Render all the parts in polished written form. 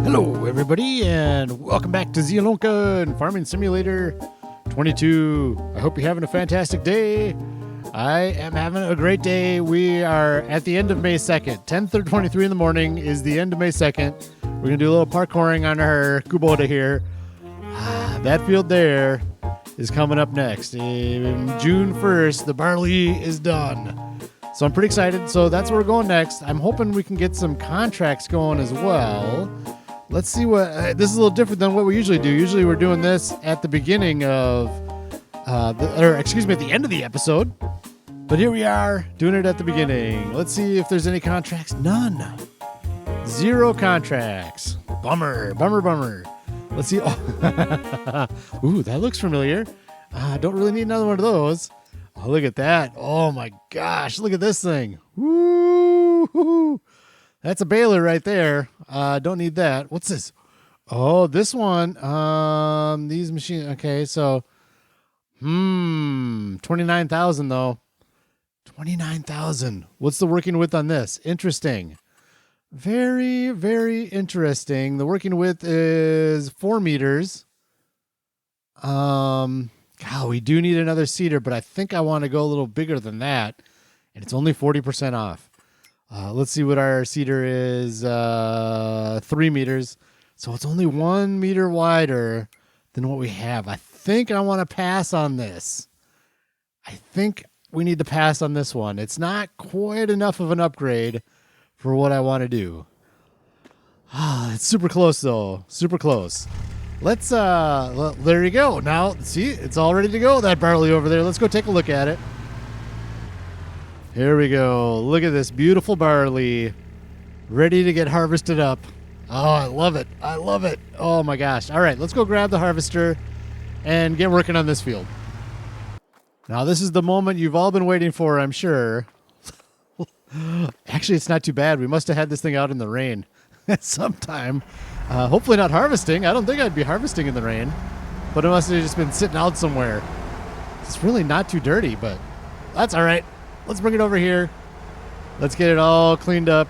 Hello, everybody, and welcome back to Zeilonka and Farming Simulator 22. I hope you're having a fantastic day. I am having a great day. We are at the end of May 2nd. 10:23 in the morning is the end of May 2nd. We're going to do a little parkouring on our Kubota here. That field there is coming up next. In June 1st, the barley is done. So I'm pretty excited. So that's where we're going next. I'm hoping we can get some contracts going as well. Let's see what this is a little different than what we usually do. Usually we're doing this at the beginning of, at the end of the episode. But here we are doing it at the beginning. Let's see if there's any contracts. None. 0 contracts. Bummer. Let's see. Oh. Ooh, that looks familiar. Don't really need another one of those. Oh, look at that. Oh my gosh. Look at this thing. Woo! That's a baler right there. Don't need that. What's this? Oh, this one. These machines. Okay, so 29,000 though. 29,000. What's the working width on this? Interesting. Very, very interesting. The working width is 4 meters. God, we do need another seeder, but I think I want to go a little bigger than that. And it's only 40% off. Let's see what our seeder is. 3 meters. So it's only 1 meter wider than what we have. I think I want to pass on this. I think we need to pass on this one. It's not quite enough of an upgrade for what I want to do. It's super close though. Super close. Let's, there you go. Now, see, it's all ready to go, that barley over there. Let's go take a look at it. Here we go. Look at this beautiful barley ready to get harvested up. Oh, I love it. I love it. Oh my gosh. All right, let's go grab the harvester and get working on this field. Now, this is the moment you've all been waiting for, I'm sure. Actually, it's not too bad. We must have had this thing out in the rain at some time. Hopefully not harvesting. I don't think I'd be harvesting in the rain, but it must have just been sitting out somewhere. It's really not too dirty, but that's all right. Let's bring it over here. Let's get it all cleaned up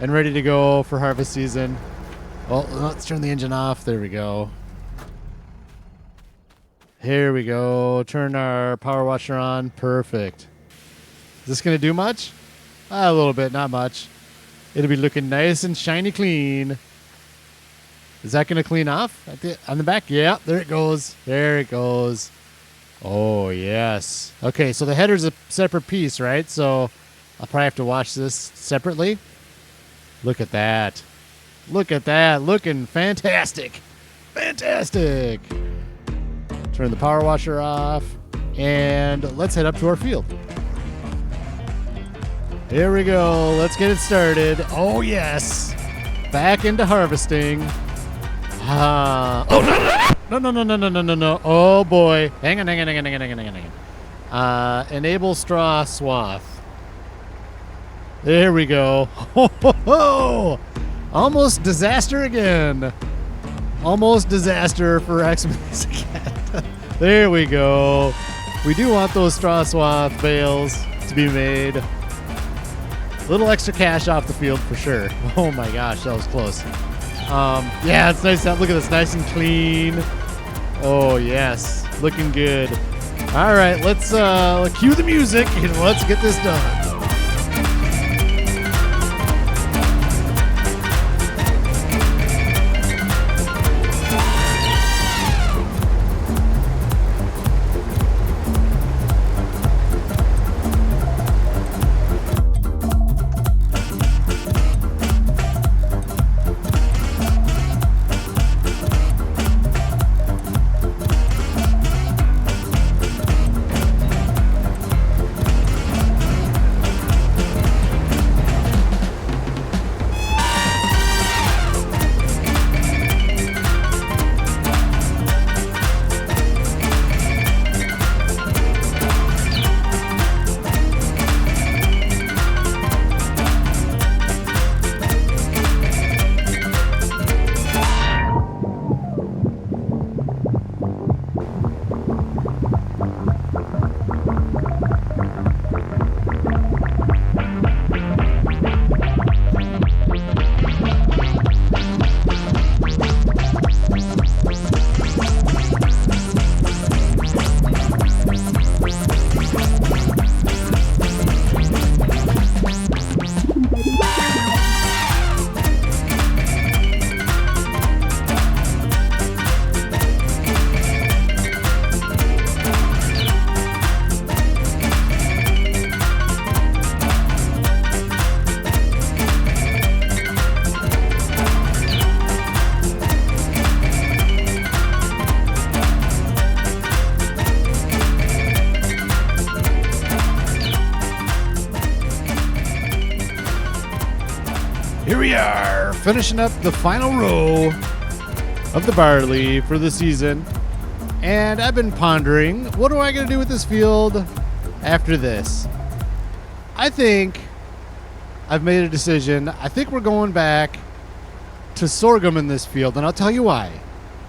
and ready to go for harvest season. Well, let's turn the engine off. There we go. Here we go. Turn our power washer on. Perfect. Is this going to do much? A little bit, not much. It'll be looking nice and shiny clean. Is that going to clean off on the back? Yeah, there it goes. There it goes. Oh, yes. Okay, so the header's a separate piece, right? So I'll probably have to wash this separately. Look at that. Look at that. Looking fantastic. Fantastic. Turn the power washer off. And let's head up to our field. Here we go. Let's get it started. Oh, yes. Back into harvesting. No. Oh, boy. Hang on. Enable straw swath. There we go. Almost disaster again. Almost disaster for Xmas again. There we go. We do want those straw swath bales to be made. A little extra cash off the field for sure. Oh my gosh, that was close. Yeah, it's nice. Look at this, nice and clean. Oh yes, looking good. All right, let's cue the music and let's get this done. Here we are, finishing up the final row of the barley for the season. And I've been pondering, what am I going to do with this field after this? I think I've made a decision. I think we're going back to sorghum in this field, and I'll tell you why.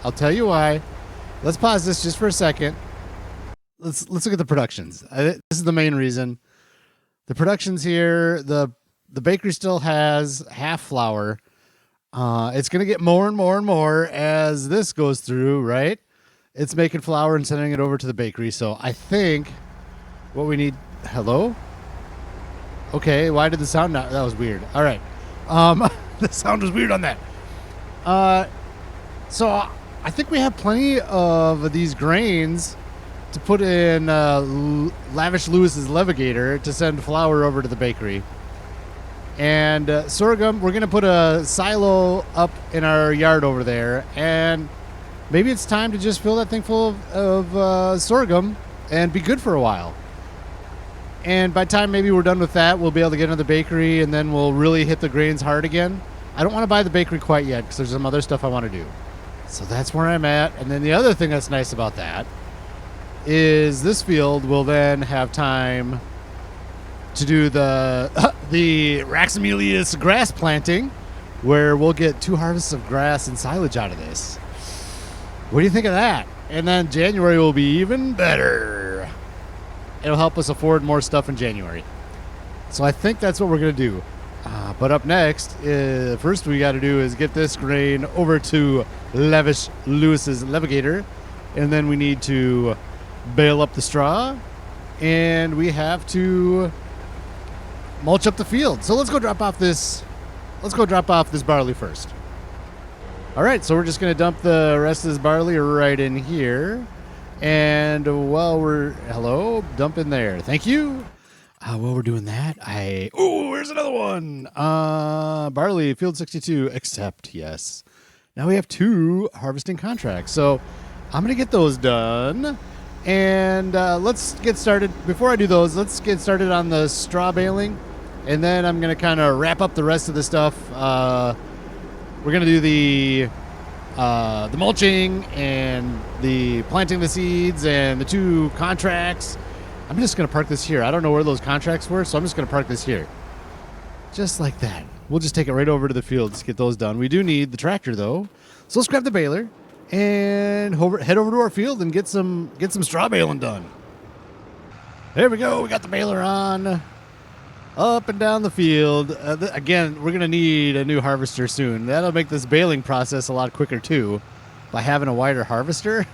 Let's pause this just for a second. Let's look at the productions. This is the main reason. The productions here, the bakery still has half flour. It's going to get more and more and more as this goes through, right? It's making flour and sending it over to the bakery. So I think what we need... Hello? Okay, why did the sound not... That was weird. All right. The sound was weird on that. So I think we have plenty of these grains to put in Lavish Louis Levigator to send flour over to the bakery. And sorghum, we're going to put a silo up in our yard over there. And maybe it's time to just fill that thing full of sorghum and be good for a while. And by the time maybe we're done with that, we'll be able to get into the bakery, and then we'll really hit the grains hard again. I don't want to buy the bakery quite yet because there's some other stuff I want to do. So that's where I'm at. And then the other thing that's nice about that is this field will then have time to do the Raxamelius grass planting, where we'll get 2 harvests of grass and silage out of this. What do you think of that? And then January will be even better. It'll help us afford more stuff in January. So I think that's what we're going to do. But up next, first we got to do is get this grain over to Lavish Louis Levigator. And then we need to bale up the straw. And we have to mulch up the field. So let's go drop off this barley first. All right, so we're just going to dump the rest of this barley right in here. And while dump in there. Thank you. While we're doing that, here's another one. Barley, field 62, accept, yes. Now we have 2 harvesting contracts. So I'm going to get those done. And let's get started. Before I do those, let's get started on the straw baling. And then I'm going to kind of wrap up the rest of the stuff. We're going to do the mulching and the planting the seeds and the 2 contracts. I'm just going to park this here. I don't know where those contracts were, so I'm just going to park this here. Just like that. We'll just take it right over to the fields to get those done. We do need the tractor, though. So let's grab the baler and head over to our field and get some straw baling done. There we go. We got the baler on. Up and down the field. Again, we're going to need a new harvester soon. That'll make this baling process a lot quicker, too, by having a wider harvester.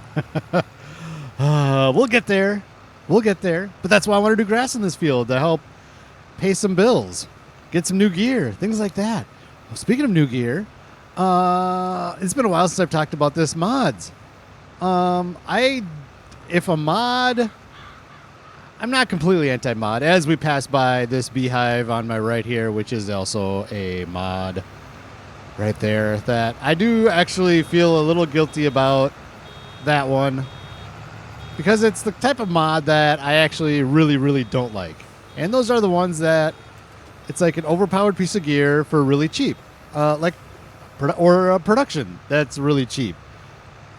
We'll get there. But that's why I want to do grass in this field, to help pay some bills, get some new gear, things like that. Well, speaking of new gear, it's been a while since I've talked about this mods. I'm not completely anti-mod, as we pass by this beehive on my right here, which is also a mod right there, that I do actually feel a little guilty about that one, because it's the type of mod that I actually really, really don't like. And those are the ones that it's like an overpowered piece of gear for really cheap, or a production that's really cheap.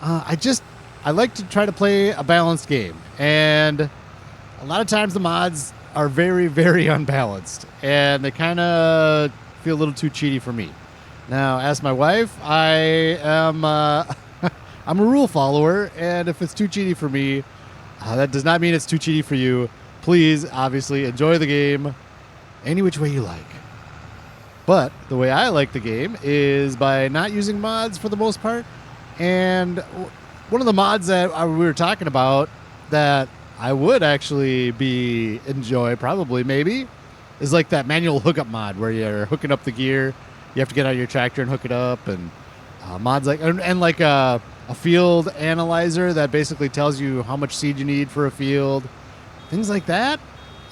I like to try to play a balanced game, and a lot of times the mods are very, very unbalanced, and they kind of feel a little too cheaty for me. Now, ask my wife. I am I'm a rule follower, and if it's too cheaty for me, that does not mean it's too cheaty for you. Please, obviously, enjoy the game any which way you like. But the way I like the game is by not using mods for the most part. And one of the mods that we were talking about that I would actually enjoy probably maybe is like that manual hookup mod where you're hooking up the gear. You have to get out of your tractor and hook it up, and mods like a field analyzer that basically tells you how much seed you need for a field, things like that.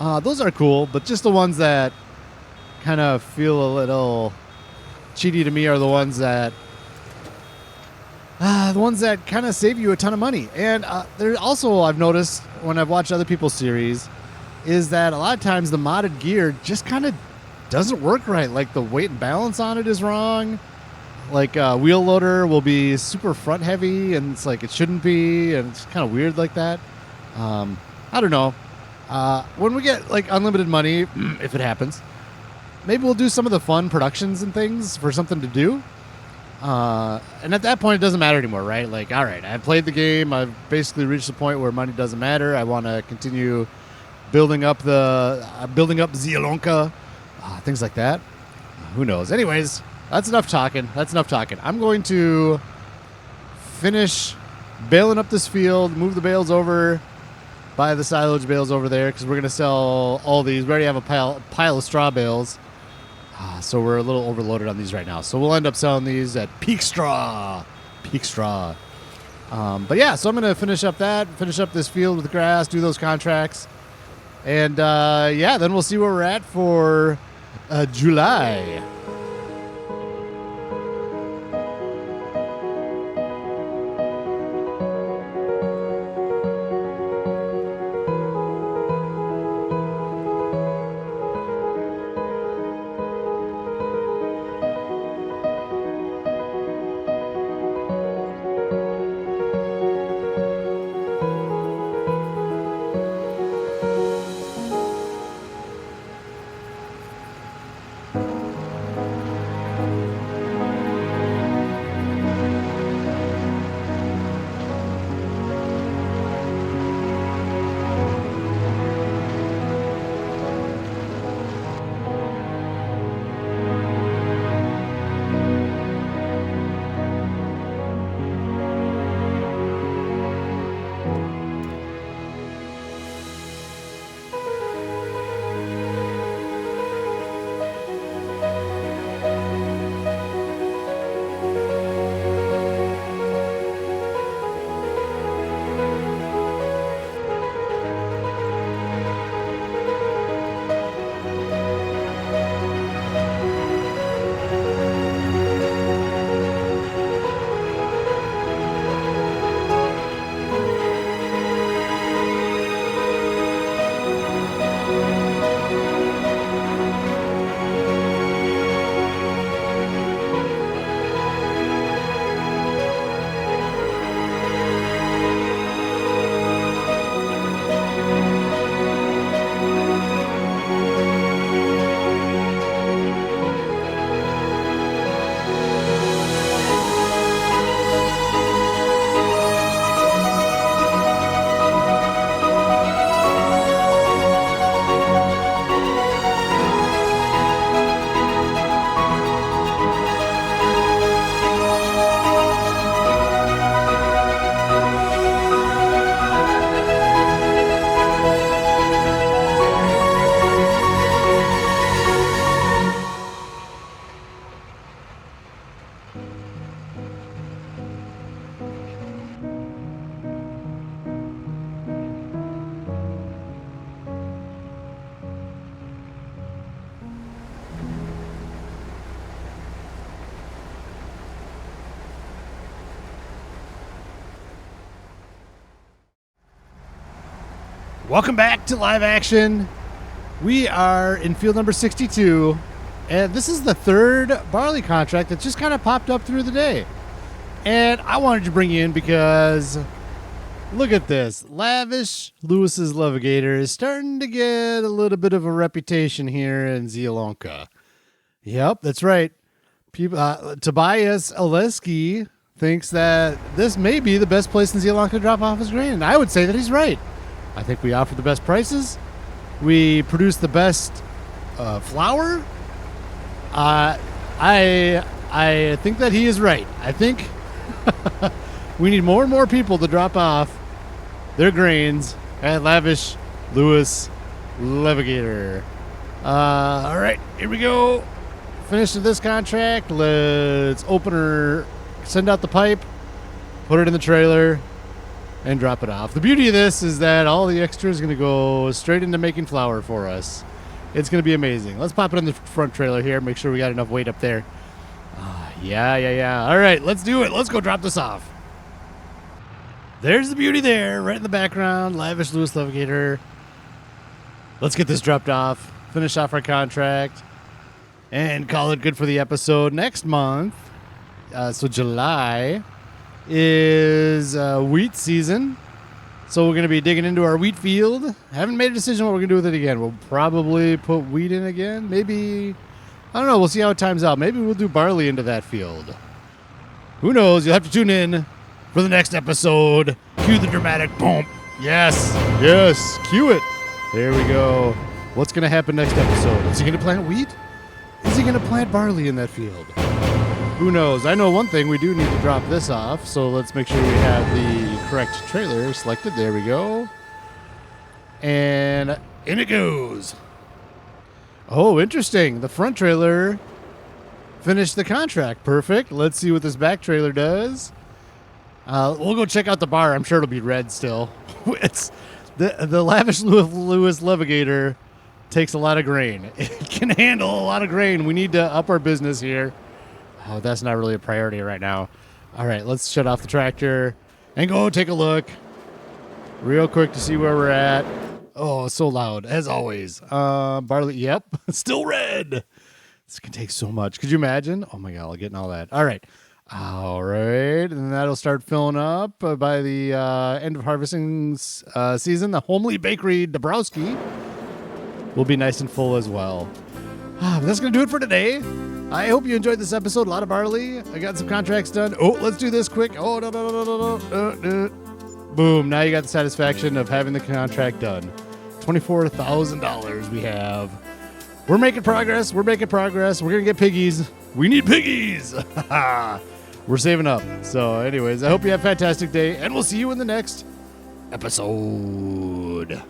Those are cool, but just the ones that kind of feel a little cheaty to me are the ones that kind of save you a ton of money. And there also, I've noticed when I've watched other people's series, is that a lot of times the modded gear just kind of doesn't work right. Like the weight and balance on it is wrong. Like wheel loader will be super front heavy, and it's like it shouldn't be, and it's kind of weird like that. I don't know. When we get like unlimited money, if it happens, maybe we'll do some of the fun productions and things for something to do. And at that point, it doesn't matter anymore, right? Like, all right, I've played the game. I've basically reached the point where money doesn't matter. I want to continue building up Zielonka, things like that. Who knows? Anyways, that's enough talking. I'm going to finish baling up this field, move the bales over, buy the silage bales over there because we're going to sell all these. We already have a pile of straw bales. So we're a little overloaded on these right now. So we'll end up selling these at peak straw. But yeah, so I'm going to finish up this field with grass, do those contracts. And yeah, then we'll see where we're at for July. Welcome back to live action. We are in field number 62, and this is the third barley contract that just kind of popped up through the day. And I wanted to bring you in because look at this. Lavish Louis Levigator is starting to get a little bit of a reputation here in Zielonka. Yep, that's right. Tobias Oleski thinks that this may be the best place in Zielonka to drop off his grain, and I would say that he's right. I think we offer the best prices. We produce the best flour. I think that he is right. I think we need more and more people to drop off their grains at Lavish Louis Levigator. All right, here we go. Finish this contract. Let's send out the pipe, put it in the trailer, and drop it off. The beauty of this is that all the extra is going to go straight into making flour for us. It's going to be amazing. Let's pop it in the front trailer here. Make sure we got enough weight up there. Yeah. All right, let's do it. Let's go drop this off. There's the beauty there, right in the background. Lavish Louis Levigator. Let's get this dropped off. Finish off our contract. and call it good for the episode. Next month, so July, is wheat season. So we're going to be digging into our wheat field. Haven't made a decision what we're going to do with it again. We'll probably put wheat in again. Maybe, I don't know. We'll see how it times out. Maybe we'll do barley into that field. Who knows? You'll have to tune in for the next episode. Cue the dramatic bump. Yes. Yes. Cue it. There we go. What's going to happen next episode? Is he going to plant wheat? Is he going to plant barley in that field? Who knows? I know one thing. We do need to drop this off, so let's make sure we have the correct trailer selected. There we go. And in it goes. Oh, interesting. The front trailer finished the contract. Perfect. Let's see what this back trailer does. We'll go check out the bar. I'm sure it'll be red still. It's the Lavish Louis Levigator takes a lot of grain. It can handle a lot of grain. We need to up our business here. Oh, that's not really a priority right now. All right, let's shut off the tractor and go take a look real quick to see where we're at. Oh, it's so loud, as always. Barley, yep, still red. This can take so much. Could you imagine? Oh, my God, getting all that. All right. And that'll start filling up by the end of harvesting season. The homely bakery Dabrowski will be nice and full as well. That's going to do it for today. I hope you enjoyed this episode. A lot of barley. I got some contracts done. Oh, let's do this quick. Oh, no. Boom. Now you got the satisfaction of having the contract done. $24,000 we have. We're making progress. We're going to get piggies. We need piggies. We're saving up. So anyways, I hope you have a fantastic day, and we'll see you in the next episode.